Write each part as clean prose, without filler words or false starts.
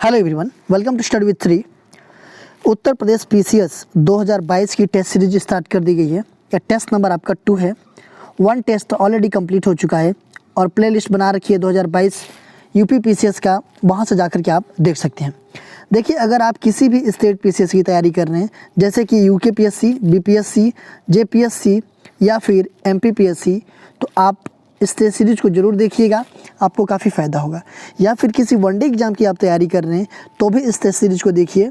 Hello everyone, welcome to study with 3। Uttar Pradesh PCS 2022 की test series start कर दी गई है। यह टेस्ट नंबर आपका 2 है। 1 टेस्ट ऑलरेडी कंप्लीट हो चुका है और प्लेलिस्ट बना रखी है 2022 यूपी पीसीएस का, वहां से जाकर के आप देख सकते हैं। देखिए, अगर आप किसी भी स्टेट पीसीएस की तैयारी कर रहे हैं, जैसे कि यूके पीएससी, बीपीएससी, जेपीएससी या फिर एमपीपीएससी, तो आप इस टेस्ट सीरीज को जरूर देखिएगा, आपको काफ़ी फ़ायदा होगा। या फिर किसी वनडे एग्ज़ाम की आप तैयारी कर रहे हैं तो भी इस टेस्ट सीरीज को देखिए।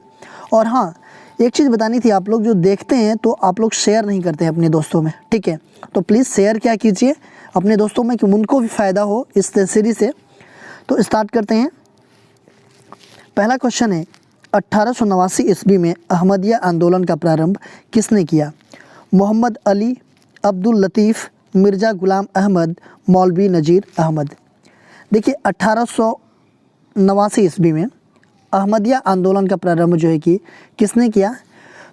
और हाँ, एक चीज़ बतानी थी, आप लोग जो देखते हैं तो आप लोग शेयर नहीं करते हैं अपने दोस्तों में, ठीक है? तो प्लीज़ शेयर क्या कीजिए अपने दोस्तों में कि उनको भी फ़ायदा हो इस टेस्ट सीरीज से। तो स्टार्ट करते हैं। पहला क्वेश्चन है, 1889 ईस्वी में अहमदिया आंदोलन का प्रारंभ किसने किया? मोहम्मद अली, अब्दुल लतीफ़, मिर्ज़ा गुलाम अहमद, मौलवी नज़ीर अहमद। देखिए, 1889 ईस्वी में अहमदिया आंदोलन का प्रारंभ जो है कि किसने किया?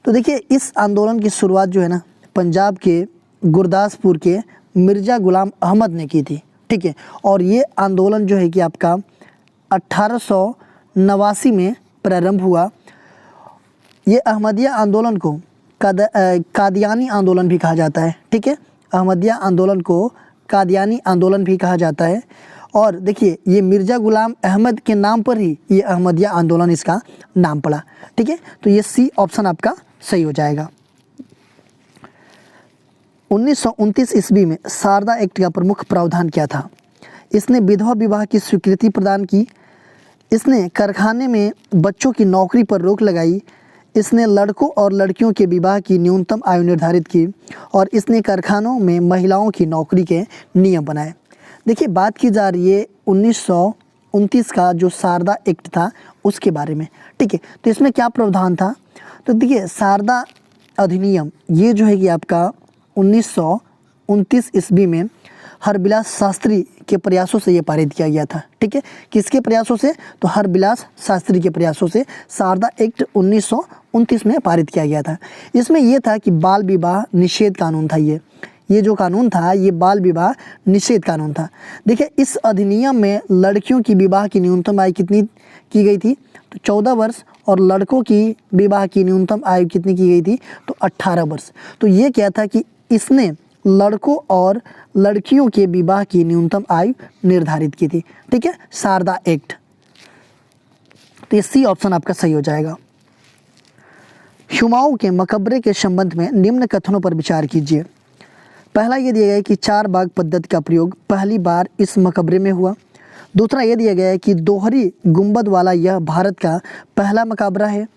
तो देखिए, इस आंदोलन की शुरुआत जो है ना, पंजाब के गुरदासपुर के मिर्ज़ा गुलाम अहमद ने की थी, ठीक है? और ये आंदोलन जो है कि आपका 1889 में प्रारंभ हुआ। ये अहमदिया आंदोलन को कादियानी आंदोलन भी कहा जाता है, ठीक है? अहमदिया आंदोलन को कादियानी आंदोलन भी कहा जाता है। और देखिए, ये मिर्ज़ा गुलाम अहमद के नाम पर ही ये अहमदिया आंदोलन इसका नाम पड़ा, ठीक है? तो ये सी ऑप्शन आपका सही हो जाएगा। 1929 ईस्वी में शारदा एक्ट का प्रमुख प्रावधान क्या था? इसने विधवा विवाह की स्वीकृति प्रदान की, इसने कारखाने में बच्चों की नौकरी पर रोक लगाई, इसने लड़कों और लड़कियों के विवाह की न्यूनतम आयु निर्धारित की, और इसने कारखानों में महिलाओं की नौकरी के नियम बनाए। देखिए, बात की जा रही है 1929 का जो शारदा एक्ट था उसके बारे में, ठीक है? तो इसमें क्या प्रावधान था? तो देखिए, शारदा अधिनियम ये जो है कि आपका 1929 ईस्वी में हरबिलास शास्त्री के प्रयासों से ये पारित किया गया था, ठीक है? किसके प्रयासों से? तो हरबिलास शास्त्री के प्रयासों से शारदा एक्ट 1929 में पारित किया गया था। इसमें यह था कि बाल विवाह निषेध कानून था। ये जो कानून था ये बाल विवाह निषेध कानून था। देखिए, इस अधिनियम में लड़कियों की विवाह की न्यूनतम आयु कितनी की गई थी? तो 14 वर्ष, और लड़कों की विवाह की न्यूनतम आयु कितनी की गई थी? तो 18 वर्ष। तो ये क्या था कि इसने लड़कों और लड़कियों के विवाह की न्यूनतम आयु निर्धारित की थी, ठीक है? शारदा एक्ट। तो ये सी ऑप्शन आपका सही हो जाएगा। हुमायूं के मकबरे के संबंध में निम्न कथनों पर विचार कीजिए। पहला ये दिया गया है कि 4 बाग पद्धति का प्रयोग पहली बार इस मकबरे में हुआ। दूसरा ये दिया गया है कि दोहरी गुंबद वाला यह भारत का पहला मकबरा है।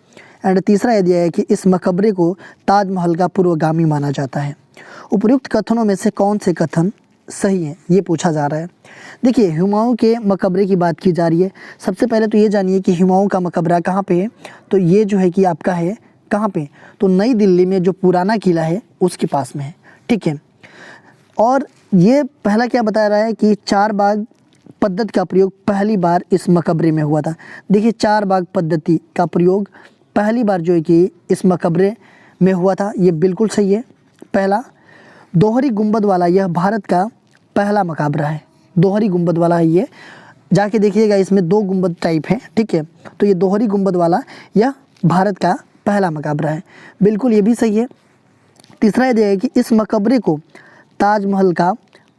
एंड तीसरा ये दिया है कि इस मकबरे को ताजमहल का पूर्वगामी माना जाता है। उपयुक्त कथनों में से कौन से कथन सही हैं, ये पूछा जा रहा है। देखिए, हुमायूं के मकबरे की बात की जा रही है। सबसे पहले तो ये जानिए कि हुमायूं का मकबरा कहाँ पे है? तो ये जो है कि आपका है कहाँ पे? तो नई दिल्ली में जो पुराना किला है उसके पास में है, ठीक है? और ये पहला क्या बता रहा है कि 4 बाग पद्धति का प्रयोग पहली बार इस मकबरे में हुआ था। देखिए, 4 बाग पद्धति का प्रयोग पहली बार जो है कि इस मकबरे में हुआ था, ये बिल्कुल सही है। पहला, दोहरी गुंबद वाला यह भारत का पहला मकबरा है। दोहरी गुंबद वाला है ये, जाके देखिएगा, इसमें 2 गुंबद टाइप हैं, ठीक है? तो ये दोहरी गुंबद वाला यह भारत का पहला मकबरा है, बिल्कुल ये भी सही है। तीसरा ये है कि इस मकबरे को ताजमहल का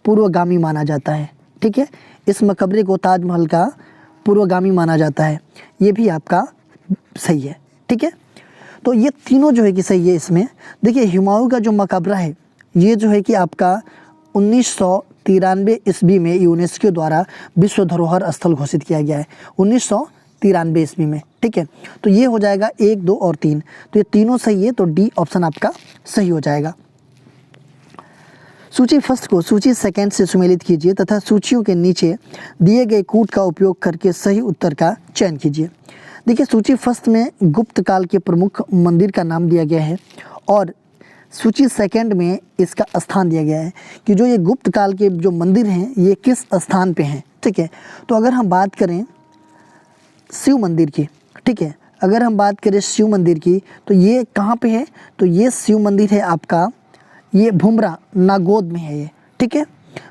पूर्वगामी माना जाता है, ठीक है? इस मकबरे को ताजमहल का पूर्वगामी माना जाता है, ये भी आपका सही है, ठीक है? तो ये तीनों जो है कि सही है इसमें। देखिए, हुमायूं का जो मकबरा है ये जो है कि आपका 1993 ईस्वी में यूनेस्को द्वारा विश्व धरोहर स्थल घोषित किया गया है, 1993 ईस्वी में, ठीक है? तो ये हो जाएगा 1, 2 और 3। तो ये तीनों सही है, तो डी ऑप्शन आपका सही हो जाएगा। सूची फर्स्ट को सूची सेकंड से सुमेलित कीजिए तथा सूचियों के नीचे दिए गए कूट का उपयोग करके सही उत्तर का चयन कीजिए। देखिए, सूची फर्स्ट में गुप्त काल के प्रमुख मंदिर का नाम दिया गया है, और सूची सेकंड में इसका स्थान दिया गया है कि जो ये गुप्त काल के जो मंदिर हैं ये किस स्थान पे हैं, ठीक है? तो अगर हम बात करें शिव मंदिर की, ठीक है, अगर हम बात करें शिव मंदिर की, तो ये कहाँ पे है? तो ये शिव मंदिर है आपका, ये भुमरा नागौद में है ये, ठीक है?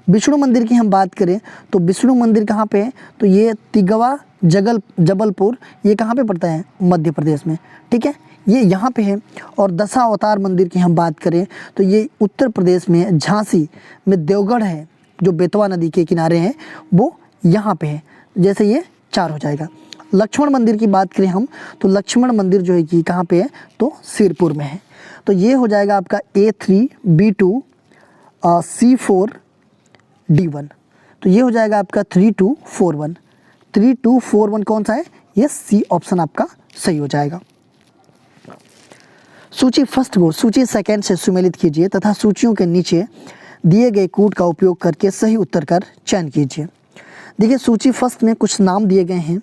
विष्णु मंदिर की हम बात करें तो विष्णु मंदिर कहाँ पे है, तो ये तिगवा जबलपुर, ये कहाँ पे पड़ता है, मध्य प्रदेश में, ठीक है, ये यहाँ पे है। और दशावतार मंदिर की हम बात करें तो ये उत्तर प्रदेश में झांसी में देवगढ़ है, जो बेतवा नदी के किनारे हैं, वो यहाँ पे है। जैसे ये 4 हो जाएगा। लक्ष्मण मंदिर की बात करें हम तो लक्ष्मण मंदिर जो है कि कहाँ पे है, तो सिरपुर में है। तो ये हो जाएगा आपका A3 B2 C4 D1। तो ये हो जाएगा आपका 3241। 3241 कौन सा है, ये C ऑप्शन आपका सही हो जाएगा। सूची फर्स्ट को सूची सेकंड से सुमेलित कीजिए तथा सूचियों के नीचे दिए गए कूट का उपयोग करके सही उत्तर का चयन कीजिए। देखिए सूची फर्स्ट में कुछ नाम दिए गए हैं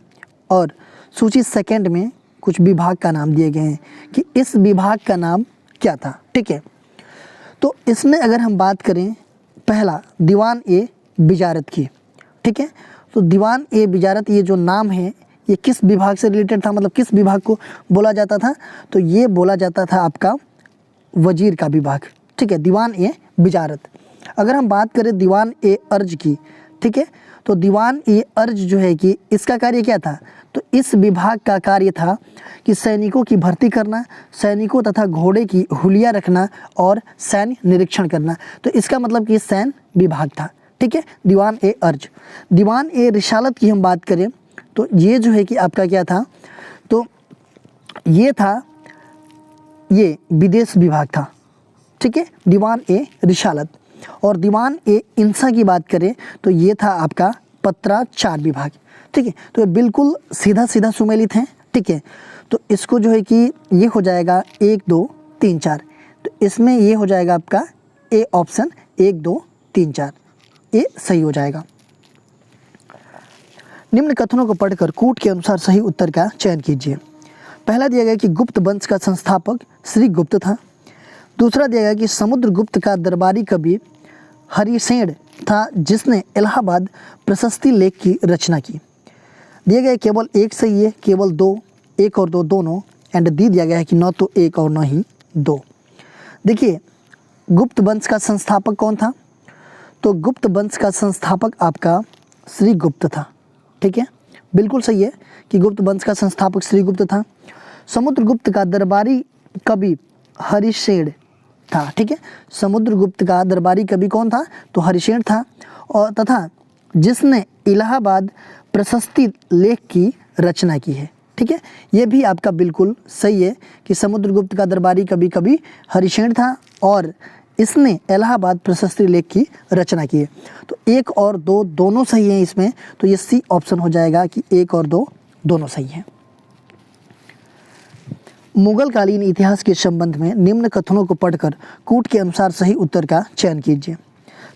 और सूची सेकंड में कुछ विभाग का नाम दिए गए हैं कि इस विभाग का नाम क्या था, ठीक है। तो इसमें अगर हम बात करें पहला दीवान ए बिजारत की, ठीक है, तो दीवान ए बिजारत ये जो नाम है ये किस विभाग से रिलेटेड था, मतलब किस विभाग को बोला जाता था, तो ये बोला जाता था आपका वजीर का विभाग, ठीक है, दीवान ए बिजारत। अगर हम बात करें दीवान ए अर्ज की, ठीक है, तो दीवान ए अर्ज जो है कि इसका कार्य क्या था, तो इस विभाग का कार्य था कि सैनिकों की भर्ती करना, सैनिकों तथा घोड़े की हुलिया रखना और सैन्य निरीक्षण करना। तो इसका मतलब कि सैन्य विभाग था, ठीक है, दीवान ए अर्ज। दीवान ए रिसालत की हम बात करें तो ये जो है कि आपका क्या था, तो ये था, ये विदेश विभाग था, ठीक है, दीवान ए रिसालत। और दीवान ए इंसा की बात करें तो ये था आपका पत्राचार विभाग, ठीक है। तो ये बिल्कुल सीधा सीधा सुमेलित हैं, ठीक है। तो इसको जो है कि ये हो जाएगा 1 2 3 4, तो इसमें ये हो जाएगा आपका ए ऑप्शन 1 2 3 4, ये सही हो जाएगा। निम्न कथनों को पढ़कर कूट के अनुसार सही उत्तर का चयन कीजिए। पहला दिया गया कि गुप्त वंश का संस्थापक श्री गुप्त था। दूसरा दिया गया कि समुद्रगुप्त का दरबारी कवि हरिसेन था जिसने इलाहाबाद प्रशस्ति लेख की रचना की। दिया गया केवल एक सही है, केवल 2, 1 और 2 दोनों, एंड डी दिया गया है कि न तो 1 और न ही 2। देखिए गुप्त वंश का संस्थापक कौन था, तो गुप्त वंश का संस्थापक आपका श्री गुप्त था, ठीक है, बिल्कुल सही है कि गुप्त वंश का संस्थापक श्री गुप्त था। समुद्रगुप्त का दरबारी कवि हरिसेन था, ठीक है, समुद्रगुप्त का दरबारी कवि कौन था, तो हरिसेन था। और तथा जिसने इलाहाबाद प्रशस्ति लेख की रचना की है, ठीक है, ये भी आपका बिल्कुल सही है कि समुद्रगुप्त का दरबारी कवि हरिसेन था और इसने इलाहाबाद प्रशस्ति लेख की रचना की है। तो 1 और 2 दोनों सही हैं इसमें, तो ये सी ऑप्शन हो जाएगा कि 1 और 2 दोनों सही हैं। मुगल कालीन इतिहास के संबंध में निम्न कथनों को पढ़कर कूट के अनुसार सही उत्तर का चयन कीजिए।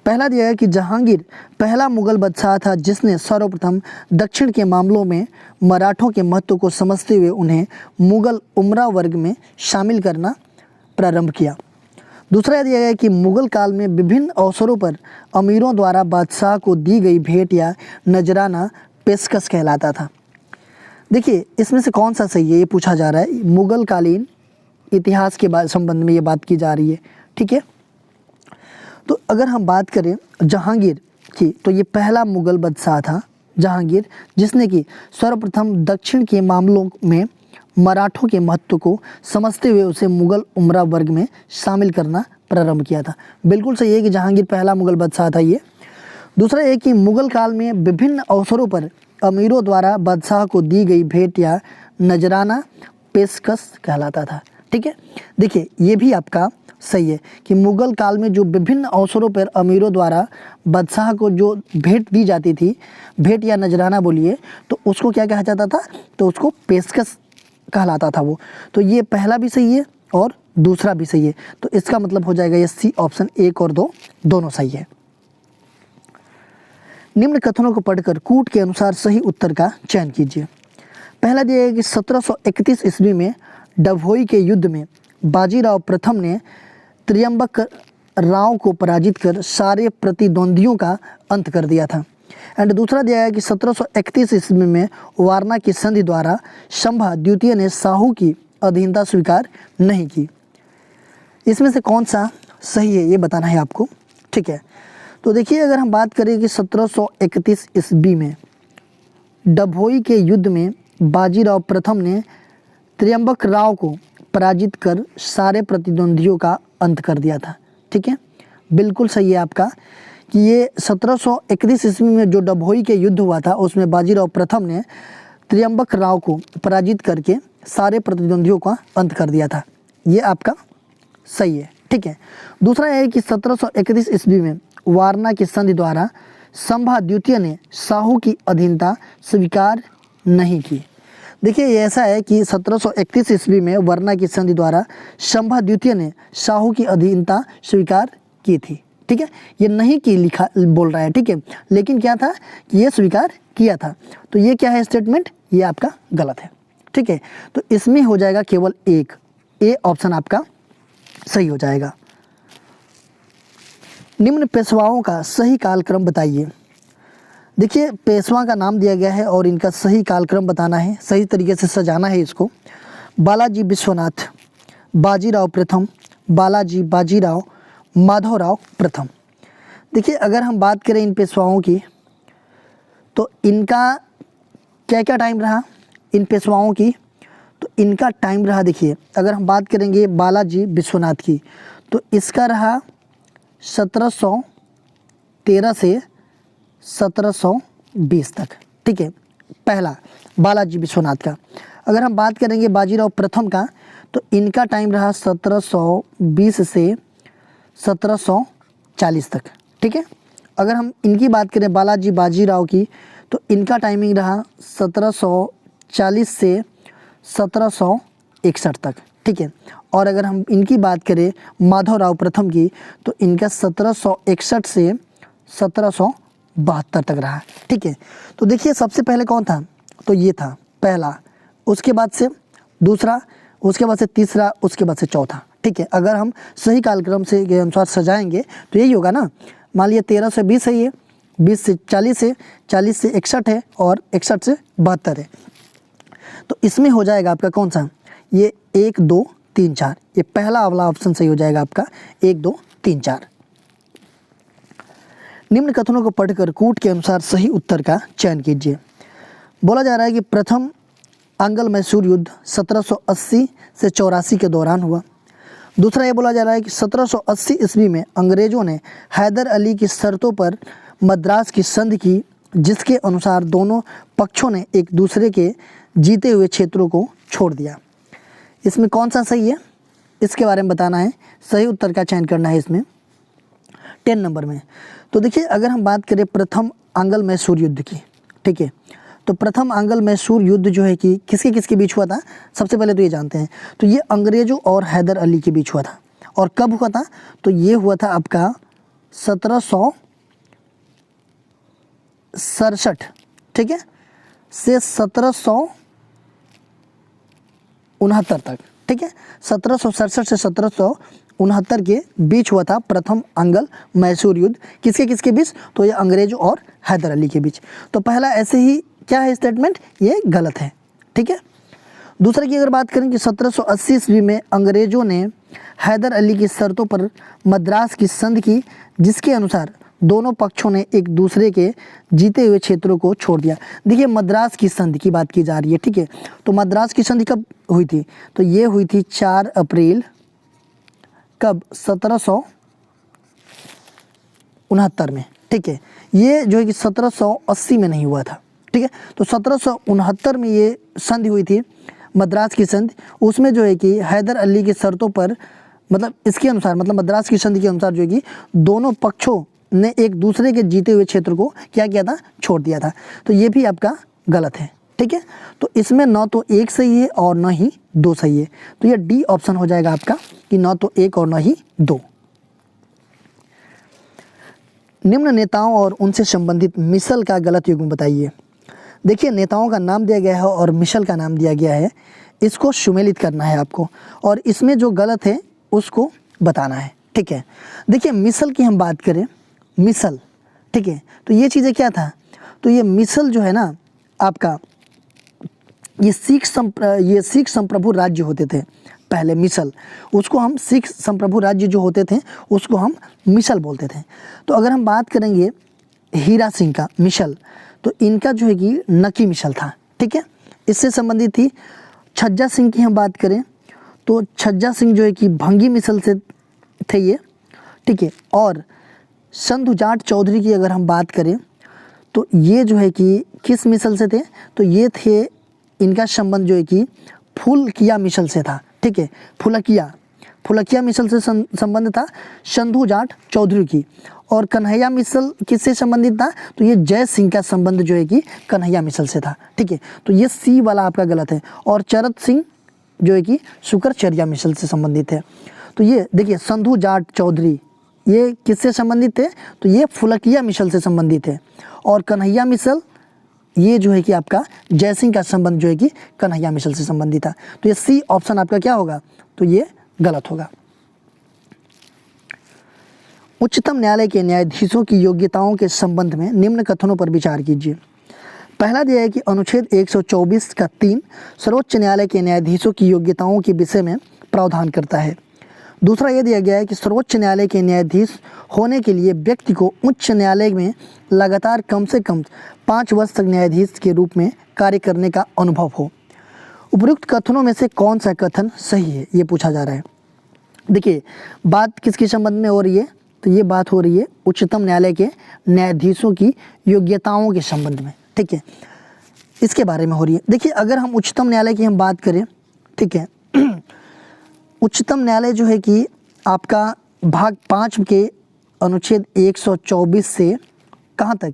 पहला दिया है कि जहांगीर पहला मुगल बादशाह था जिसने सर्वप्रथम दक्षिण के मामलों में मराठों के महत्व को समझते हुए उन्हें मुगल उमरा वर्ग में शामिल करना प्रारंभ किया। दूसरा दिया गया कि मुगल काल में विभिन्न अवसरों पर अमीरों द्वारा बादशाह को दी गई भेंट या नजराना पेशकश कहलाता था। देखिए इसमें से कौन सा सही है, ये पूछा जा रहा है। मुगल कालीन इतिहास के संबंध में ये बात की जा रही है, ठीक है। तो अगर हम बात करें जहांगीर की, तो ये पहला मुगल बादशाह था जहांगीर जिसने कि सर्वप्रथम दक्षिण के मामलों में मराठों के महत्व को समझते हुए उसे मुगल उमरा वर्ग में शामिल करना प्रारंभ किया था। बिल्कुल सही है कि जहांगीर पहला मुगल बादशाह था ये। दूसरा है कि मुगल काल में विभिन्न अवसरों पर अमीरों द्वारा बादशाह को दी गई भेंट या नजराना पेशकश कहलाता था, ठीक है। देखिए ये भी आपका सही है कि मुगल काल में जो विभिन्न अवसरों पर अमीरों द्वारा बादशाह को जो भेंट दी जाती थी, भेंट या नजराना बोलिए, तो उसको क्या कहा जाता था, तो उसको पेशकश कहलाता था वो। तो ये पहला भी सही है और दूसरा भी सही है, तो इसका मतलब हो जाएगा ये सी ऑप्शन 1 और 2 दोनों सही है। निम्न कथनों को पढ़कर कूट के अनुसार सही उत्तर का चयन कीजिए। पहला दिया है कि 1731 ईस्वी में डभोई के युद्ध में बाजीराव प्रथम ने त्र्यंबक राव को पराजित कर सारे प्रतिद्वंदियों का अंत कर दिया था। एंड दूसरा दिया है कि 1731 ईस्वी में वारणा की संधि द्वारा शंभा द्वितीय ने साहू की अधीनता स्वीकार नहीं की। इसमें से कौन सा सही है ये बताना है आपको, ठीक है। तो देखिए अगर हम बात करें कि 1731 ईस्वी में डभोई के युद्ध में बाजीराव प्रथम ने त्र्यंबक राव को पराजित कर सारे प्रतिद्वंदियों का अंत कर दिया था। ठीक है, बिल्कुल सही है आपका कि ये 1731 ईस्वी में जो डभोई के युद्ध हुआ था उसमें बाजीराव प्रथम ने त्र्यंबक राव को पराजित करके सारे प्रतिद्वंदियों का अंत कर दिया था। ये आपका सही है। ठीक है, दूसरा है कि 1731 ईस्वी में वारणा की संधि द्वारा संभा द्वितीय ने शाहू की अधीनता स्वीकार नहीं की। देखिए ये ऐसा है कि 1731 ईस्वी में वारणा की संधि द्वारा संभा द्वितीय ने शाहू की अधीनता स्वीकार की थी। ठीक है, ये नहीं की लिखा बोल रहा है। ठीक है, लेकिन क्या था कि ये स्वीकार किया था। तो ये क्या है स्टेटमेंट, ये आपका गलत है। ठीक है, तो इसमें हो जाएगा केवल एक, ए ऑप्शन आपका सही हो जाएगा। निम्न पेशवाओं का सही कालक्रम बताइए। देखिए पेशवा का नाम दिया गया है और इनका सही कालक्रम बताना है, सही तरीके से सजाना है इसको। बालाजी विश्वनाथ, बाजीराव प्रथम, बालाजी बाजीराव, माधवराव प्रथम। देखिए अगर हम बात करें इन पेशवाओं की तो इनका क्या क्या टाइम रहा इन पेशवाओं की, तो इनका टाइम रहा, देखिए अगर हम बात करेंगे बालाजी विश्वनाथ की तो इसका रहा 1713 से 1720 तक। ठीक है, पहला बालाजी विश्वनाथ का। अगर हम बात करेंगे बाजीराव प्रथम का तो इनका टाइम रहा 1720 से 1740 तक। ठीक है, अगर हम इनकी बात करें बालाजी बाजीराव की तो इनका टाइमिंग रहा 1740 से 1761 तक। ठीक है, और अगर हम इनकी बात करें माधवराव प्रथम की तो इनका 1761 से 1772 तक रहा। ठीक है, तो देखिए सबसे पहले कौन था, तो ये था पहला, उसके बाद से दूसरा, उसके बाद से तीसरा, उसके बाद से चौथा। ठीक है, अगर हम सही कालक्रम से के अनुसार सजाएंगे तो यही होगा ना। मान लिया 13 से 20 है, ये 20 से 40 है, 40 से 61 है और 61 से 72 है। तो इसमें हो जाएगा आपका कौन सा, ये 1 2 3 4, ये पहला वाला ऑप्शन सही हो जाएगा आपका 1 2 3 4। निम्न कथनों को पढ़कर कूट के अनुसार सही उत्तर का चयन कीजिए। बोला जा रहा है कि प्रथम आंग्ल मैसूर युद्ध 1780 से 84 के दौरान हुआ। दूसरा ये बोला जा रहा है कि 1780 ईस्वी में अंग्रेज़ों ने हैदर अली की शर्तों पर मद्रास की संधि की, जिसके अनुसार दोनों पक्षों ने एक दूसरे के जीते हुए क्षेत्रों को छोड़ दिया। इसमें कौन सा सही है, इसके बारे में बताना है, सही उत्तर का चयन करना है इसमें 10 नंबर में। तो देखिए अगर हम बात करें प्रथम आंग्ल मैसूर युद्ध की, ठीक है, तो प्रथम आंग्ल मैसूर युद्ध जो है कि किसके किसके बीच हुआ था, सबसे पहले तो ये जानते हैं, तो ये अंग्रेज़ों और हैदर अली के बीच हुआ था। और कब हुआ था, तो ये हुआ था आपका 1767, ठीक है, से 1769 तक। ठीक है, 1767 से 1769 के बीच हुआ था प्रथम आंग्ल मैसूर युद्ध। किसके किसके बीच, तो ये अंग्रेज़ों और हैदर अली के बीच। तो पहला ऐसे ही क्या है स्टेटमेंट, ये गलत है। ठीक है, दूसरे की अगर बात करें कि 1780 ईस्वी में अंग्रेज़ों ने हैदर अली की शर्तों पर मद्रास की संधि की, जिसके अनुसार दोनों पक्षों ने एक दूसरे के जीते हुए क्षेत्रों को छोड़ दिया। देखिए मद्रास की संधि की बात की जा रही है। ठीक है, तो मद्रास की संधि कब हुई थी, तो ये हुई थी 4 अप्रैल कब, 1769 में। ठीक है, ये जो है कि 1780 में नहीं हुआ था। ठीक है, तो 1769 में ये संधि हुई थी, मद्रास की संधि। उसमें जो है कि हैदर अली की शर्तों पर, मतलब इसके अनुसार, मतलब मद्रास की संधि के अनुसार जो है कि दोनों पक्षों ने एक दूसरे के जीते हुए क्षेत्र को क्या किया था, छोड़ दिया था। तो ये भी आपका गलत है। ठीक है, तो इसमें न तो 1 सही है और न ही 2 सही है। तो ये डी ऑप्शन हो जाएगा आपका कि न तो 1 और न ही 2। निम्न नेताओं और उनसे संबंधित मिसल का गलत युग्म बताइए। देखिए नेताओं का नाम दिया गया है और मिसल का नाम दिया गया है, इसको सुमेलित करना है आपको और इसमें जो गलत है उसको बताना है। ठीक है, देखिए मिसल की हम बात करें, मिसल, ठीक है, तो ये चीज़ें क्या था, तो ये मिसल जो है ना आपका, ये सिख संप्रभु राज्य होते थे पहले मिसल, उसको हम सिख संप्रभु राज्य जो होते थे उसको हम मिसल बोलते थे। तो अगर हम बात करेंगे हीरा सिंह का मिसल, तो इनका जो है कि नकी मिसल था, ठीक है, इससे संबंधित थी। छज्जा सिंह की हम बात करें तो छज्जा सिंह जो है कि भंगी मिसल से थे ये, ठीक है। और संधु जाट चौधरी की अगर हम बात करें तो ये जो है कि किस मिसल से थे, तो ये थे, इनका संबंध जो है कि फुलकिया मिसल से था, ठीक है, फुलकिया मिसल से संबंध था संधु जाट चौधरी की। और कन्हैया मिसल किससे संबंधित था, तो ये जय सिंह का संबंध जो है कि कन्हैया मिसल से था, ठीक है। तो ये सी वाला आपका गलत है। और चरत सिंह जो है कि शुक्रचर्या मिसल से संबंधित है। तो ये देखिए संधु जाट चौधरी ये किससे संबंधित थे, तो ये फुलकिया मिसल से संबंधित है। और कन्हैया मिसल ये जो है कि आपका जय सिंह का संबंध जो है कि कन्हैया मिसल से संबंधित था। तो ये सी ऑप्शन आपका क्या होगा, तो ये गलत होगा। उच्चतम न्यायालय के न्यायाधीशों की योग्यताओं के संबंध में निम्न कथनों पर विचार कीजिए। पहला दिया है कि अनुच्छेद 124 का 3 सर्वोच्च न्यायालय के न्यायाधीशों की योग्यताओं के विषय में प्रावधान करता है। दूसरा ये दिया गया है कि सर्वोच्च न्यायालय के न्यायाधीश होने के लिए व्यक्ति को उच्च न्यायालय में लगातार कम से कम 5 वर्ष तक न्यायाधीश के रूप में कार्य करने का अनुभव हो। उपयुक्त कथनों में से कौन सा कथन सही है, ये पूछा जा रहा है। देखिए बात किसके संबंध में हो रही है, तो ये बात हो रही है उच्चतम न्यायालय के न्यायाधीशों की योग्यताओं के संबंध में, ठीक है, इसके बारे में हो रही है। देखिए अगर हम उच्चतम न्यायालय की हम बात करें, ठीक है, उच्चतम न्यायालय जो है कि आपका भाग 5 के अनुच्छेद 124 से कहाँ तक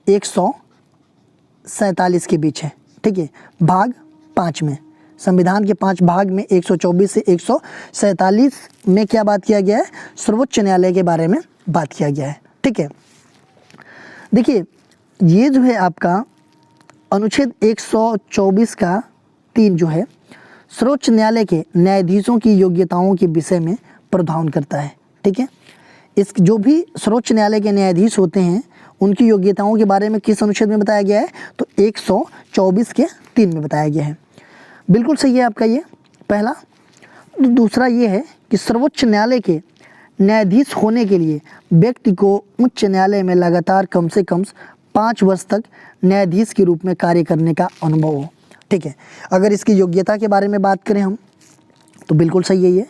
147 के बीच है, ठीक है, भाग 5 में, संविधान के 5 भाग में 124 से 147 में क्या बात किया गया है, सर्वोच्च न्यायालय के बारे में बात किया गया है, ठीक है। देखिए ये जो है आपका अनुच्छेद 124 का 3 जो है सर्वोच्च न्यायालय के न्यायाधीशों की योग्यताओं के विषय में प्रावधान करता है, ठीक है। इस जो भी सर्वोच्च न्यायालय के न्यायाधीश होते हैं उनकी योग्यताओं के बारे में किस अनुच्छेद में बताया गया है, तो 124 के 3 में बताया गया है। बिल्कुल सही है आपका ये पहला। दूसरा ये है कि सर्वोच्च न्यायालय के न्यायाधीश होने के लिए व्यक्ति को उच्च न्यायालय में लगातार कम से कम 5 वर्ष तक न्यायाधीश के रूप में कार्य करने का अनुभव हो, ठीक है। अगर इसकी योग्यता के बारे में बात करें हम तो बिल्कुल सही है ये।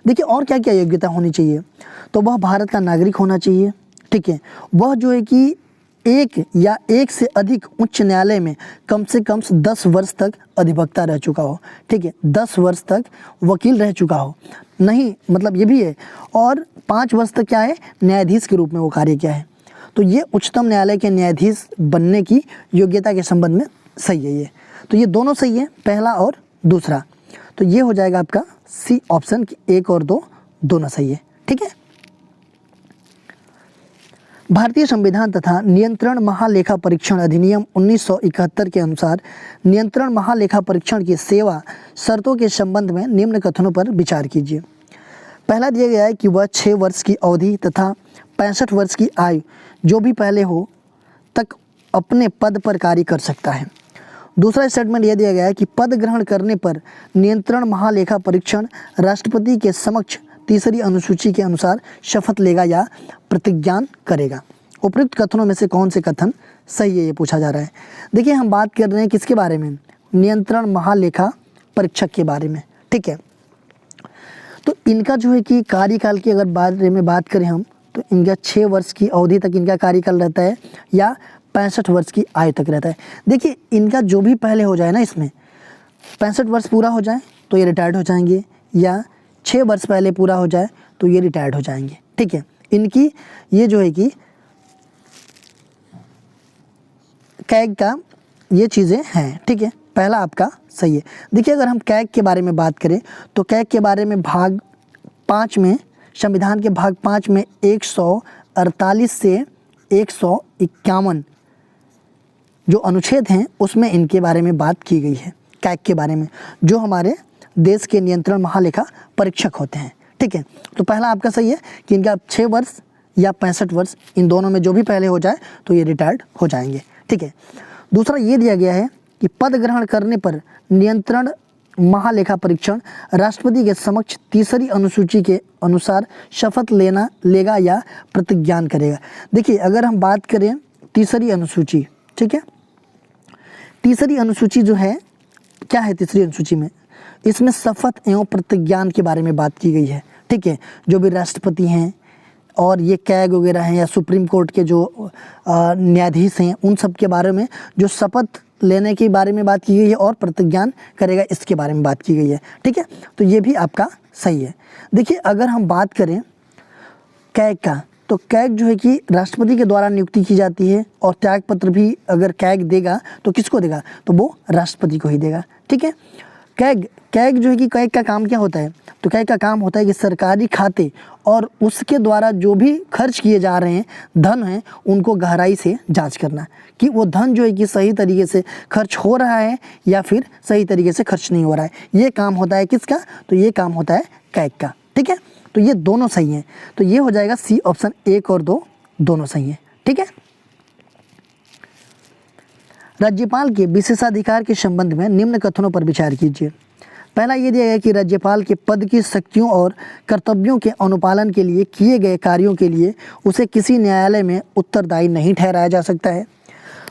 देखिए और क्या क्या योग्यता होनी चाहिए, तो वह भारत का नागरिक होना चाहिए, ठीक है, वह जो है कि एक या एक से अधिक उच्च न्यायालय में कम से कम 10 वर्ष तक अधिवक्ता रह चुका हो, ठीक है, 10 वर्ष तक वकील रह चुका हो, नहीं मतलब ये भी है, और 5 वर्ष तक क्या है, न्यायाधीश के रूप में वो कार्य किया है। तो ये उच्चतम न्यायालय के न्यायाधीश बनने की योग्यता के संबंध में सही है ये। तो ये दोनों सही है, पहला और दूसरा। तो ये हो जाएगा आपका सी ऑप्शन की 1 और 2 दोनों सही है, ठीक है। भारतीय संविधान तथा नियंत्रण महालेखा परीक्षण अधिनियम 1971 के अनुसार नियंत्रण महालेखा परीक्षण की सेवा शर्तों के संबंध में निम्न कथनों पर विचार कीजिए। पहला दिया गया है कि वह 6 वर्ष की अवधि तथा 65 वर्ष की आयु जो भी पहले हो तक अपने पद पर कार्य कर सकता है। दूसरा स्टेटमेंट यह दिया गया है कि पद ग्रहण करने पर नियंत्रण महालेखा परीक्षण राष्ट्रपति के समक्ष तीसरी अनुसूची के अनुसार शपथ लेगा या प्रतिज्ञान करेगा। उपयुक्त कथनों में से कौन से कथन सही है, ये पूछा जा रहा है। देखिए हम बात कर रहे हैं किसके बारे में, नियंत्रण महालेखा परीक्षक के बारे में, ठीक है। तो इनका जो है कि कार्यकाल की अगर बारे में बात करें हम, तो इनका 6 वर्ष की अवधि तक इनका कार्यकाल रहता है या 65 वर्ष की आयु तक रहता है। देखिए इनका जो भी पहले हो जाए ना, इसमें 65 वर्ष पूरा हो जाए तो ये रिटायर्ड हो जाएंगे, या 6 वर्ष पहले पूरा हो जाए तो ये रिटायर्ड हो जाएंगे, ठीक है। इनकी ये जो है कि कैग का ये चीज़ें हैं, ठीक है, पहला आपका सही है। देखिए अगर हम कैग के बारे में बात करें तो कैग के बारे में भाग 5 में, संविधान के भाग 5 में 148 से 151 जो अनुच्छेद हैं उसमें इनके बारे में बात की गई है, कैग के बारे में, जो हमारे देश के नियंत्रण महालेखा परीक्षक होते हैं, ठीक है। तो पहला आपका सही है कि इनका 6 वर्ष या 65 वर्ष, इन दोनों में जो भी पहले हो जाए तो ये रिटायर्ड हो जाएंगे, ठीक है। दूसरा ये दिया गया है कि पद ग्रहण करने पर नियंत्रण महालेखा परीक्षण राष्ट्रपति के समक्ष तीसरी अनुसूची के अनुसार शपथ लेगा या प्रतिज्ञान करेगा। देखिए अगर हम बात करें तीसरी अनुसूची, ठीक है, तीसरी अनुसूची जो है क्या है, तीसरी अनुसूची में इसमें शपथ एवं प्रतिज्ञान के बारे में बात की गई है, ठीक है। जो भी राष्ट्रपति हैं और ये कैग वगैरह हैं या सुप्रीम कोर्ट के जो न्यायाधीश हैं उन सब के बारे में जो शपथ लेने के बारे में बात की गई है और प्रतिज्ञान करेगा इसके बारे में बात की गई है, ठीक है। तो ये भी आपका सही है। देखिए अगर हम बात करें कैग का, तो कैग जो है कि राष्ट्रपति के द्वारा नियुक्ति की जाती है और त्यागपत्र भी अगर कैग देगा तो किसको देगा, तो वो राष्ट्रपति को ही देगा, ठीक है। कैग जो है कि कैग का काम क्या होता है, तो कैग का काम होता है कि सरकारी खाते और उसके द्वारा जो भी खर्च किए जा रहे हैं धन हैं उनको गहराई से जांच करना कि वो धन जो है कि सही तरीके से खर्च हो रहा है या फिर सही तरीके से खर्च नहीं हो रहा है। ये काम होता है किसका, तो ये काम होता है कैग का, ठीक है। तो ये दोनों सही हैं, तो ये हो जाएगा सी ऑप्शन 1 और 2 दोनों सही हैं, ठीक है। राज्यपाल के विशेषाधिकार के संबंध में निम्न कथनों पर विचार कीजिए। पहला ये दिया गया कि राज्यपाल के पद की शक्तियों और कर्तव्यों के अनुपालन के लिए किए गए कार्यों के लिए उसे किसी न्यायालय में उत्तरदायी नहीं ठहराया जा सकता है।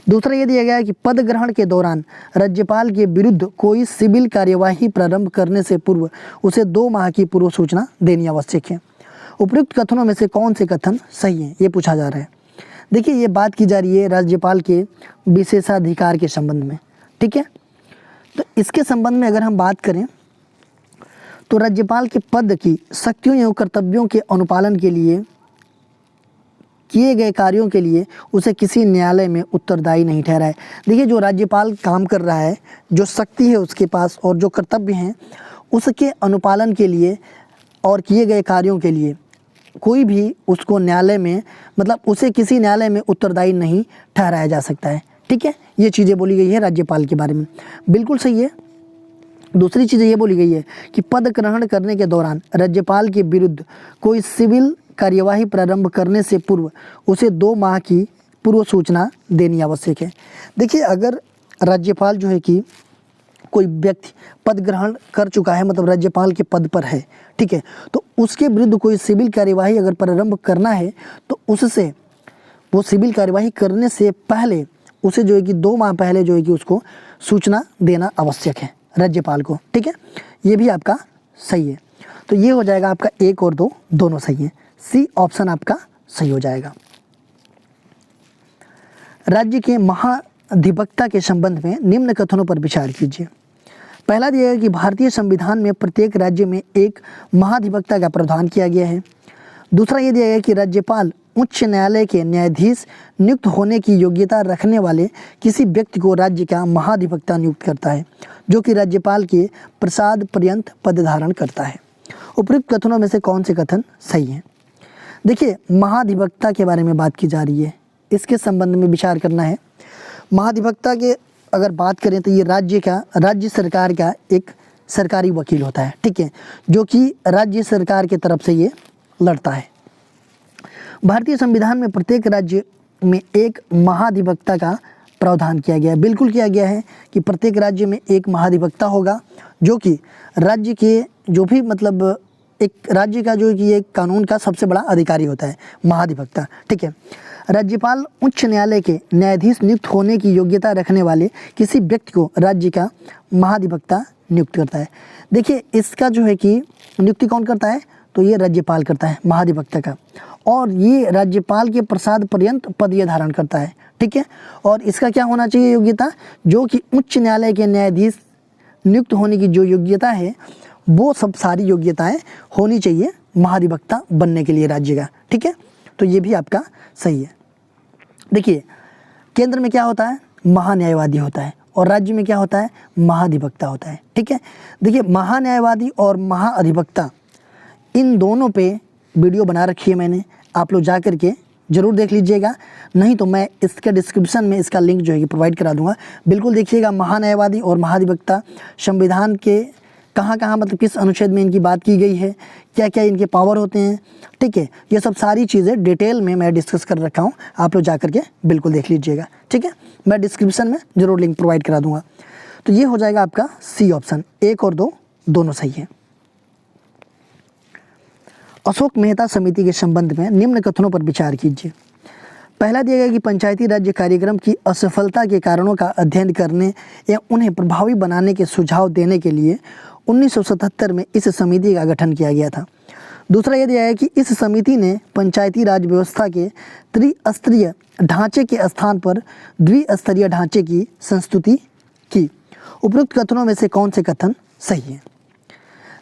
दूसरा ये दिया गया है कि पद ग्रहण के दौरान राज्यपाल के विरुद्ध कोई सिविल कार्यवाही प्रारंभ करने से पूर्व उसे 2 माह की पूर्व सूचना देनी आवश्यक है। उपयुक्त कथनों में से कौन से कथन सही हैं, ये पूछा जा रहा है। देखिए ये बात की जा रही है राज्यपाल के विशेषाधिकार के संबंध में, ठीक है। तो इसके संबंध में अगर हम बात करें तो राज्यपाल के पद की शक्तियों एवं कर्तव्यों के अनुपालन के लिए किए गए कार्यों के लिए उसे किसी न्यायालय में उत्तरदायी नहीं ठहराए। देखिए जो राज्यपाल काम कर रहा है, जो शक्ति है उसके पास और जो कर्तव्य हैं उसके अनुपालन के लिए और किए गए कार्यों के लिए कोई भी उसको न्यायालय में मतलब उसे किसी न्यायालय में उत्तरदायी नहीं ठहराया जा सकता है, ठीक है। ये चीज़ें बोली गई है राज्यपाल के बारे में, बिल्कुल सही है। दूसरी चीज़ ये बोली गई है कि पद ग्रहण करने के दौरान राज्यपाल के विरुद्ध कोई सिविल कार्यवाही प्रारंभ करने से पूर्व उसे 2 माह की पूर्व सूचना देनी आवश्यक है। देखिए अगर राज्यपाल जो है कि कोई व्यक्ति पद ग्रहण कर चुका है, मतलब राज्यपाल के पद पर है, ठीक है, तो उसके विरुद्ध कोई सिविल कार्यवाही अगर प्रारंभ करना है तो उससे वो सिविल कार्यवाही करने से पहले उसे जो है कि 2 माह पहले जो है कि उसको सूचना देना आवश्यक है राज्यपाल को, ठीक है। ये भी आपका सही है। तो ये हो जाएगा आपका 1 और 2 दोनों सही हैं, सी ऑप्शन आपका सही हो जाएगा। राज्य के महाधिवक्ता के संबंध में निम्न कथनों पर विचार कीजिए। पहला दिया है कि भारतीय संविधान में प्रत्येक राज्य में एक महाधिवक्ता का प्रावधान किया गया है। दूसरा ये दिया गया कि राज्यपाल उच्च न्यायालय के न्यायाधीश नियुक्त होने की योग्यता रखने वाले किसी व्यक्ति को राज्य का महाधिवक्ता नियुक्त करता है, जो कि राज्यपाल के प्रसाद पर्यंत पद धारण करता है। उपयुक्त कथनों में से कौन से कथन सही हैं? देखिए महाधिवक्ता के बारे में बात की जा रही है, इसके संबंध में विचार करना है। महाधिवक्ता के अगर बात करें तो ये राज्य सरकार का एक सरकारी वकील होता है, ठीक है, जो कि राज्य सरकार की तरफ से ये लड़ता है। भारतीय संविधान में प्रत्येक राज्य में एक महाधिवक्ता का प्रावधान किया गया है, बिल्कुल किया गया है कि प्रत्येक राज्य में एक महाधिवक्ता होगा, जो कि राज्य के जो भी मतलब एक राज्य का जो कि एक कानून का सबसे बड़ा अधिकारी होता है महाधिवक्ता, ठीक है। राज्यपाल उच्च न्यायालय के न्यायाधीश नियुक्त होने की योग्यता रखने वाले किसी व्यक्ति को राज्य का महाधिवक्ता नियुक्त करता है। देखिए इसका जो है कि नियुक्ति कौन करता है, तो ये राज्यपाल करता है महाधिवक्ता का, और ये राज्यपाल के प्रसाद पर्यंत पद ये धारण करता है, ठीक है। और इसका क्या होना चाहिए योग्यता, जो कि उच्च न्यायालय के न्यायाधीश नियुक्त होने की जो योग्यता है वो सब सारी योग्यताएं होनी चाहिए महाधिवक्ता बनने के लिए राज्य का, ठीक है। तो ये भी आपका सही है। देखिए केंद्र में क्या होता है, महान्यायवादी होता है, और राज्य में क्या होता है, महाधिवक्ता होता है, ठीक है। देखिए महान्यायवादी और महाअधिवक्ता इन दोनों पे वीडियो बना रखी है मैंने, आप लोग जा करके ज़रूर देख लीजिएगा, नहीं तो मैं इसके डिस्क्रिप्शन में इसका लिंक जो है कि प्रोवाइड करा दूंगा, बिल्कुल देखिएगा। महान्यायवादी और महाधिवक्ता संविधान के कहाँ कहाँ मतलब किस अनुच्छेद में इनकी बात की गई है, क्या क्या इनके पावर होते हैं, ठीक है। ये सब सारी चीज़ें डिटेल में मैं डिस्कस कर रखा हूँ, आप लोग जा करके बिल्कुल देख लीजिएगा, ठीक है। मैं डिस्क्रिप्शन में ज़रूर लिंक प्रोवाइड करा दूँगा। तो ये हो जाएगा आपका सी ऑप्शन, 1 और 2 दोनों सही है। अशोक मेहता समिति के संबंध में निम्न कथनों पर विचार कीजिए। पहला दिया गया कि पंचायती राज्य कार्यक्रम की असफलता के कारणों का अध्ययन करने या उन्हें प्रभावी बनाने के सुझाव देने के लिए 1977 में इस समिति का गठन किया गया था। दूसरा यह दिया है कि इस समिति ने पंचायती राज व्यवस्था के त्रिस्तरीय ढांचे के स्थान पर द्विस्तरीय ढांचे की संस्तुति की। उपरोक्त कथनों में से कौन से कथन सही है?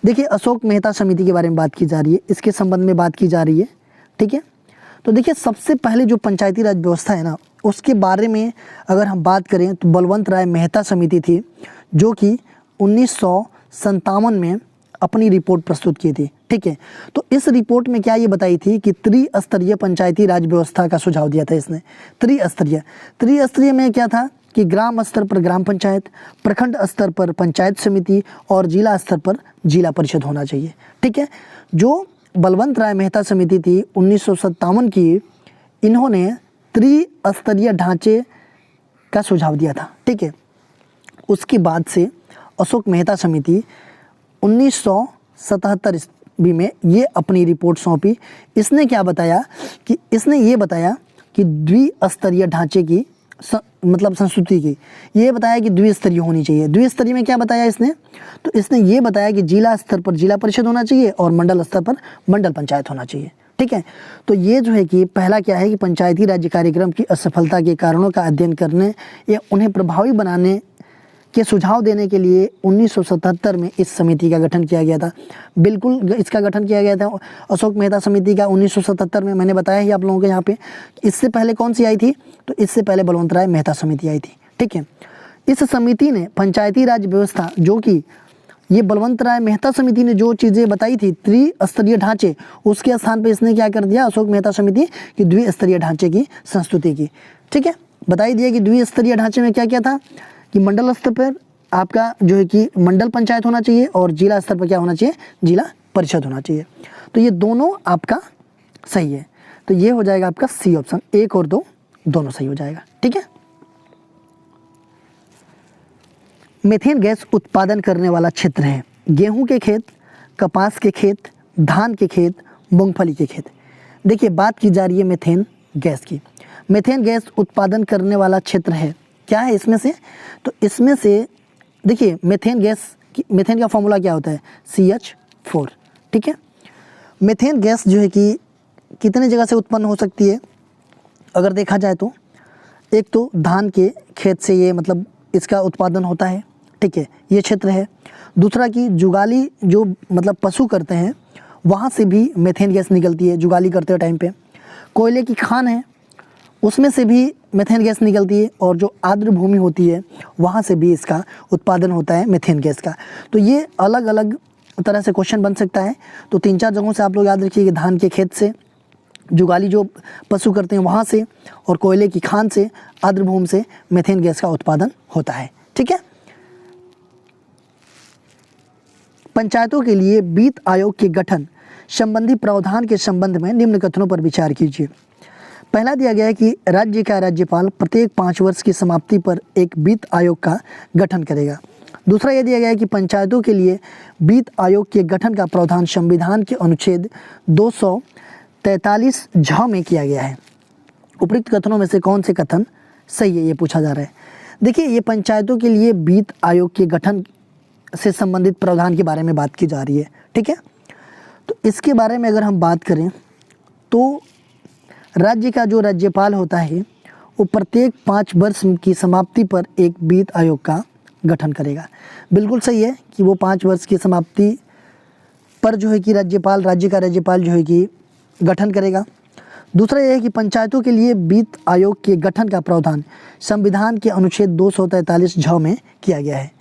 देखिए, अशोक मेहता समिति के बारे में बात की जा रही है, इसके संबंध में बात की जा रही है, ठीक है। तो देखिए, सबसे पहले जो पंचायती राज व्यवस्था है ना, उसके बारे में अगर हम बात करें तो बलवंत राय मेहता समिति थी, जो कि 1957 में अपनी रिपोर्ट प्रस्तुत की थी, ठीक है। तो इस रिपोर्ट में क्या ये बताई थी कि त्रिस्तरीय पंचायती राज व्यवस्था का सुझाव दिया था इसने। त्रिस्तरीय में क्या था कि ग्राम स्तर पर ग्राम पंचायत, प्रखंड स्तर पर पंचायत समिति और जिला स्तर पर जिला परिषद होना चाहिए, ठीक है। जो बलवंत राय मेहता समिति थी 1957 की, इन्होंने त्रिस्तरीय ढांचे का सुझाव दिया था, ठीक है। उसके बाद से अशोक मेहता समिति 1977 ईस्वी में ये अपनी रिपोर्ट सौंपी। इसने क्या बताया कि इसने ये बताया कि द्विस्तरीय ढांचे की मतलब संस्तुति की, ये बताया कि द्विस्तरीय होनी चाहिए। द्विस्तरीय में क्या बताया इसने? तो इसने ये बताया कि जिला स्तर पर जिला परिषद होना चाहिए और मंडल स्तर पर मंडल पंचायत होना चाहिए, ठीक है। तो ये जो है कि पहला क्या है कि पंचायती राज्य कार्यक्रम की असफलता के कारणों का अध्ययन करने या उन्हें प्रभावी बनाने के सुझाव देने के लिए 1977 में इस समिति का गठन किया गया था। बिल्कुल, इसका गठन किया गया था अशोक मेहता समिति का 1977 में। मैंने बताया ही आप लोगों को यहाँ पे। इससे पहले कौन सी आई थी? तो इससे पहले बलवंत राय मेहता समिति आई थी, ठीक है। इस समिति ने पंचायती राज व्यवस्था, जो कि ये बलवंत राय मेहता समिति ने जो चीज़ें बताई थी त्रिस्तरीय ढांचे, उसके स्थान पर इसने क्या कर दिया अशोक मेहता समिति की द्विस्तरीय ढांचे की संस्तुति की, ठीक है। बताई दिया कि द्विस्तरीय ढांचे में क्या क्या था कि मंडल स्तर पर आपका जो है कि मंडल पंचायत होना चाहिए और जिला स्तर पर क्या होना चाहिए? जिला परिषद होना चाहिए। तो ये दोनों आपका सही है। तो ये हो जाएगा आपका सी ऑप्शन, 1 और 2 दोनों सही हो जाएगा, ठीक है। मीथेन गैस उत्पादन करने वाला क्षेत्र है गेहूं के खेत, कपास के खेत, धान के खेत, मूंगफली के खेत। देखिए, बात की जा रही है मीथेन गैस की। मीथेन गैस उत्पादन करने वाला क्षेत्र है, क्या है इसमें से? तो इसमें से देखिए, मीथेन का फॉर्मूला क्या होता है? CH4, ठीक है। मीथेन गैस जो है कि कितने जगह से उत्पन्न हो सकती है अगर देखा जाए तो? एक तो धान के खेत से ये मतलब इसका उत्पादन होता है, ठीक है, ये क्षेत्र है। दूसरा कि जुगाली जो मतलब पशु करते हैं, वहाँ से भी मीथेन गैस निकलती है जुगाली करते टाइम पे। कोयले की खान है, उसमें से भी मीथेन गैस निकलती है। और जो आर्द्र भूमि होती है, वहाँ से भी इसका उत्पादन होता है मीथेन गैस का। तो ये अलग अलग तरह से क्वेश्चन बन सकता है। तो 3-4 जगहों से आप लोग याद रखिए कि धान के खेत से, जुगाली जो पशु करते हैं वहाँ से, और कोयले की खान से, आर्द्र भूमि से मीथेन गैस का उत्पादन होता है, ठीक है। पंचायतों के लिए वित्त आयोग के गठन संबंधी प्रावधान के संबंध में निम्न कथनों पर विचार कीजिए। पहला दिया गया है कि राज्य का राज्यपाल प्रत्येक 5 वर्ष की समाप्ति पर एक वित्त आयोग का गठन करेगा। दूसरा यह दिया गया है कि पंचायतों के लिए वित्त आयोग के गठन का प्रावधान संविधान के अनुच्छेद 243 झ में किया गया है। उपरोक्त कथनों में से कौन से कथन सही है, ये पूछा जा रहा है। देखिए, ये पंचायतों के लिए वित्त आयोग के गठन से संबंधित प्रावधान के बारे में बात की जा रही है, ठीक है। तो इसके बारे में अगर हम बात करें तो राज्य का जो राज्यपाल होता है वो प्रत्येक 5 वर्ष की समाप्ति पर एक वित्त आयोग का गठन करेगा। बिल्कुल सही है कि वो 5 वर्ष की समाप्ति पर जो है कि राज्य का राज्यपाल जो है कि गठन करेगा। दूसरा यह है कि पंचायतों के लिए वित्त आयोग के गठन का प्रावधान संविधान के अनुच्छेद 243 झ में किया गया है।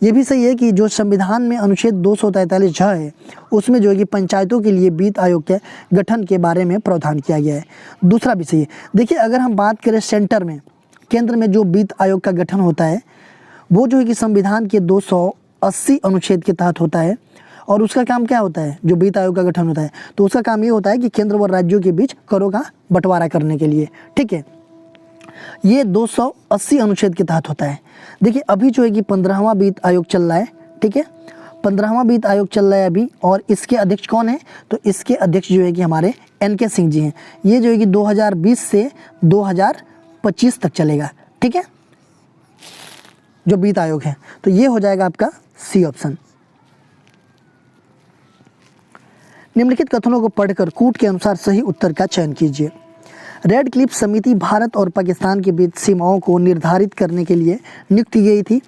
ये भी सही है कि जो संविधान में अनुच्छेद 243 झ है, उसमें जो है कि पंचायतों के लिए वित्त आयोग के गठन के बारे में प्रावधान किया गया है। दूसरा भी सही है। देखिए, अगर हम बात करें सेंटर में, केंद्र में जो वित्त आयोग का गठन होता है, वो जो है कि संविधान के 280 अनुच्छेद के तहत होता है। और उसका काम क्या होता है? जो वित्त आयोग का गठन होता है, तो उसका काम ये होता है कि केंद्र व राज्यों के बीच करों का बंटवारा करने के लिए, ठीक है। ये 280 अनुच्छेद के तहत होता है। देखिए अभी जो है कि 15वां वित्त आयोग चल रहा है, ठीक है, 15वां वित्त आयोग चल रहा है अभी, और इसके अध्यक्ष कौन है? तो इसके अध्यक्ष जो है कि हमारे NK सिंह जी हैं। ये जो है कि 2020 से 2025 तक चलेगा, ठीक है, जो वित्त आयोग है। तो ये हो जाएगा आपका सी ऑप्शन। निम्नलिखित कथनों को पढ़कर कूट के अनुसार सही उत्तर का चयन कीजिए। रेड क्लिफ समिति भारत और पाकिस्तान के बीच सीमाओं को निर्धारित करने के लिए नियुक्त की गई थी।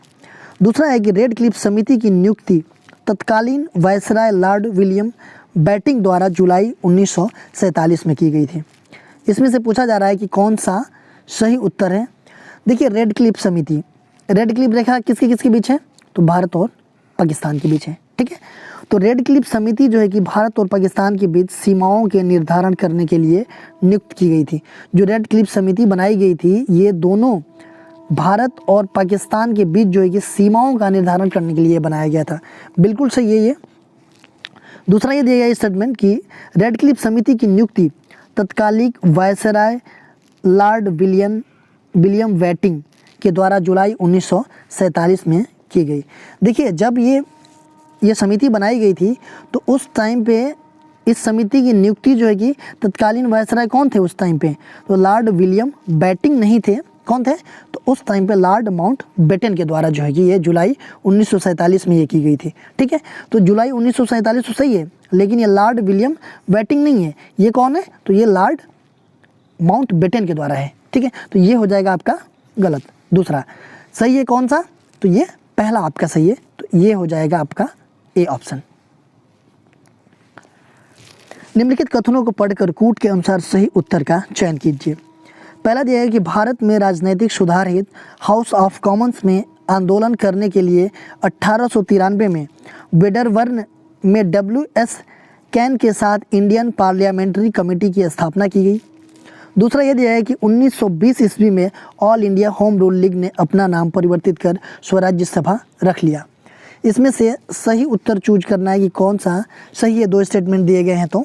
दूसरा है कि रेड क्लिफ समिति की नियुक्ति तत्कालीन वायसराय लॉर्ड विलियम बेंटिंक द्वारा जुलाई 1947 में की गई थी। इसमें से पूछा जा रहा है कि कौन सा सही उत्तर है। देखिए रेड क्लिफ समिति, रेड क्लिफ रेखा किसके किसके बीच है? तो भारत और पाकिस्तान के बीच है, ठीक है। तो रेड क्लिफ समिति जो है कि भारत और पाकिस्तान के बीच सीमाओं के निर्धारण करने के लिए नियुक्त की गई थी। जो रेड क्लिफ समिति बनाई गई थी, ये दोनों भारत और पाकिस्तान के बीच जो है कि सीमाओं का निर्धारण करने के लिए बनाया गया था। बिल्कुल सही है ये। दूसरा ये दिया गया स्टेटमेंट कि रेड क्लिफ समिति की नियुक्ति तत्कालीन वायसराय लॉर्ड विलियम बेंटिंक के द्वारा जुलाई 1947 में की गई। देखिए जब ये समिति बनाई गई थी तो उस टाइम पे इस समिति की नियुक्ति जो है कि तत्कालीन वायसराय कौन थे उस टाइम पे? तो लॉर्ड विलियम बेंटिंक नहीं थे। कौन थे? तो उस टाइम पे लॉर्ड माउंटबेटन के द्वारा जो है कि ये जुलाई 1947 में ये की गई थी, ठीक है। तो जुलाई 1947 तो सही है, लेकिन ये लॉर्ड विलियम बेंटिंक नहीं है। ये कौन है? तो ये लॉर्ड माउंटबेटन के द्वारा है, ठीक है। तो ये हो जाएगा आपका गलत। दूसरा सही है कौन सा? तो ये पहला आपका सही है। तो ये हो जाएगा आपका ए ऑप्शन। निम्नलिखित कथनों को पढ़कर कूट के अनुसार सही उत्तर का चयन कीजिए। पहला दिया है कि भारत में राजनीतिक सुधार हेतु हाउस ऑफ कॉमन्स में आंदोलन करने के लिए 1893 में वेडरबर्न में WS कैन के साथ इंडियन पार्लियामेंट्री कमेटी की स्थापना की गई। दूसरा यह दिया है कि 1920 ईस्वी में all India home rule league ने अपना नाम परिवर्तित कर स्वराज्य सभा रख लिया। इसमें से सही उत्तर चूज करना है कि कौन सा सही है। दो स्टेटमेंट दिए गए हैं। तो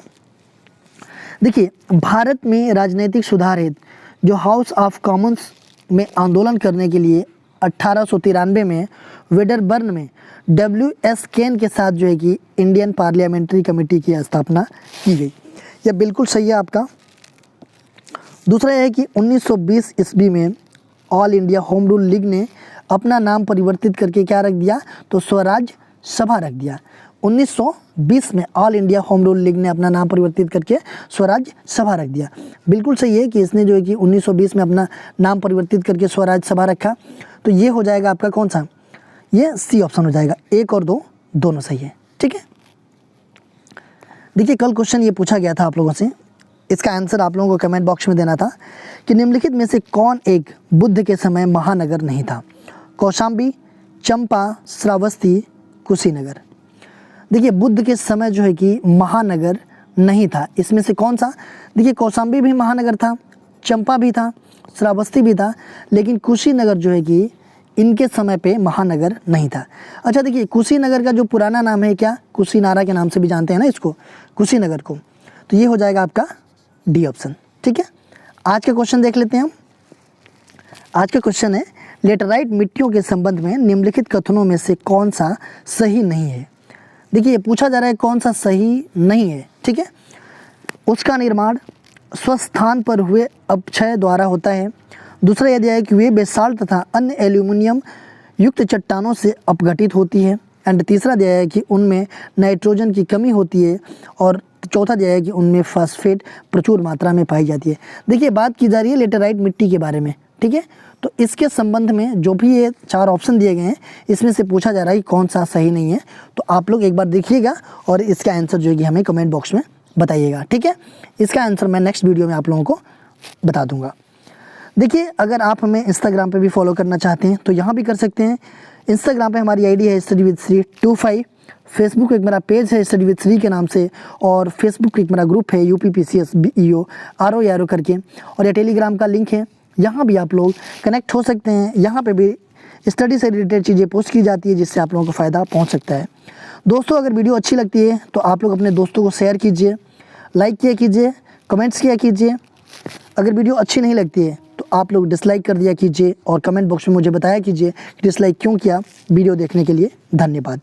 देखिए भारत में राजनीतिक सुधार हेतु जो हाउस ऑफ कॉमन्स में आंदोलन करने के लिए 1893 में वेडरबर्न में WS कैन के साथ जो है कि इंडियन पार्लियामेंट्री कमेटी की स्थापना की गई। यह बिल्कुल सही है आपका। दूसरा है कि 1920 ईस्वी में all India home rule league ने अपना नाम परिवर्तित करके क्या रख दिया? तो स्वराज सभा रख दिया। 1920 में all India home rule league ने अपना नाम परिवर्तित करके स्वराज सभा रख दिया। बिल्कुल सही है कि इसने जो है कि 1920 में अपना नाम परिवर्तित करके स्वराज सभा रखा। तो ये हो जाएगा आपका कौन सा? ये सी ऑप्शन हो जाएगा। 1 और 2 दोनों सही है, ठीक है। देखिए कल क्वेश्चन ये पूछा गया था आप लोगों से, इसका आंसर आप लोगों को कमेंट बॉक्स में देना था कि निम्नलिखित में से कौन एक बुद्ध के समय महानगर नहीं था? कौशाम्बी, चंपा, श्रावस्ती, कुशीनगर। देखिए बुद्ध के समय जो है कि महानगर नहीं था। इसमें से कौन सा? देखिए कौशाम्बी भी महानगर था, चंपा भी था, श्रावस्ती भी था, लेकिन कुशीनगर जो है कि इनके समय पे महानगर नहीं था। अच्छा देखिए कुशीनगर का जो पुराना नाम है क्या? कुशीनारा के नाम से भी जानते हैं ना इसको, कुशीनगर को। तो ये हो जाएगा आपका डी ऑप्शन, ठीक है। आज का क्वेश्चन देख लेते हैं हम। आज का क्वेश्चन है लेटराइट मिट्टियों के संबंध में निम्नलिखित कथनों में से कौन सा सही नहीं है। देखिए पूछा जा रहा है कौन सा सही नहीं है, ठीक है। उसका निर्माण स्वस्थान पर हुए अपक्षय द्वारा होता है। दूसरा यह दिया है कि वे बेसाल्ट तथा अन्य एल्यूमिनियम युक्त चट्टानों से अपघटित होती है। एंड तीसरा दिया है कि उनमें नाइट्रोजन की कमी होती है। और चौथा दिया है कि उनमें फास्फेट प्रचुर मात्रा में पाई जाती है। देखिए बात की जा रही है लेटराइट मिट्टी के बारे में, ठीक है। तो इसके संबंध में जो भी ये 4 ऑप्शन दिए गए हैं इसमें से पूछा जा रहा है कि कौन सा सही नहीं है। तो आप लोग एक बार देखिएगा और इसका आंसर जो है कि हमें कमेंट बॉक्स में बताइएगा, ठीक है। इसका आंसर मैं नेक्स्ट वीडियो में आप लोगों को बता दूंगा। देखिए अगर आप हमें इंस्टाग्राम पे भी फॉलो करना चाहते हैं तो यहाँ भी कर सकते हैं। इंस्टाग्राम पे हमारी आईडी है स्टडी विद श्री 25। फेसबुक एक मेरा पेज है स्टडी विद श्री के नाम से, और फेसबुक एक मेरा ग्रुप है UPPCS BEO RO करके, और ये टेलीग्राम का लिंक है, यहाँ भी आप लोग कनेक्ट हो सकते हैं। यहाँ पे भी स्टडी से रिलेटेड चीज़ें पोस्ट की जाती है जिससे आप लोगों को फ़ायदा पहुँच सकता है। दोस्तों अगर वीडियो अच्छी लगती है तो आप लोग अपने दोस्तों को शेयर कीजिए, लाइक किया कीजिए, कमेंट्स किया कीजिए। अगर वीडियो अच्छी नहीं लगती है तो आप लोग डिसलाइक कर दिया कीजिए और कमेंट बॉक्स में मुझे बताया कीजिए डिसलाइक क्यों किया। वीडियो देखने के लिए धन्यवाद।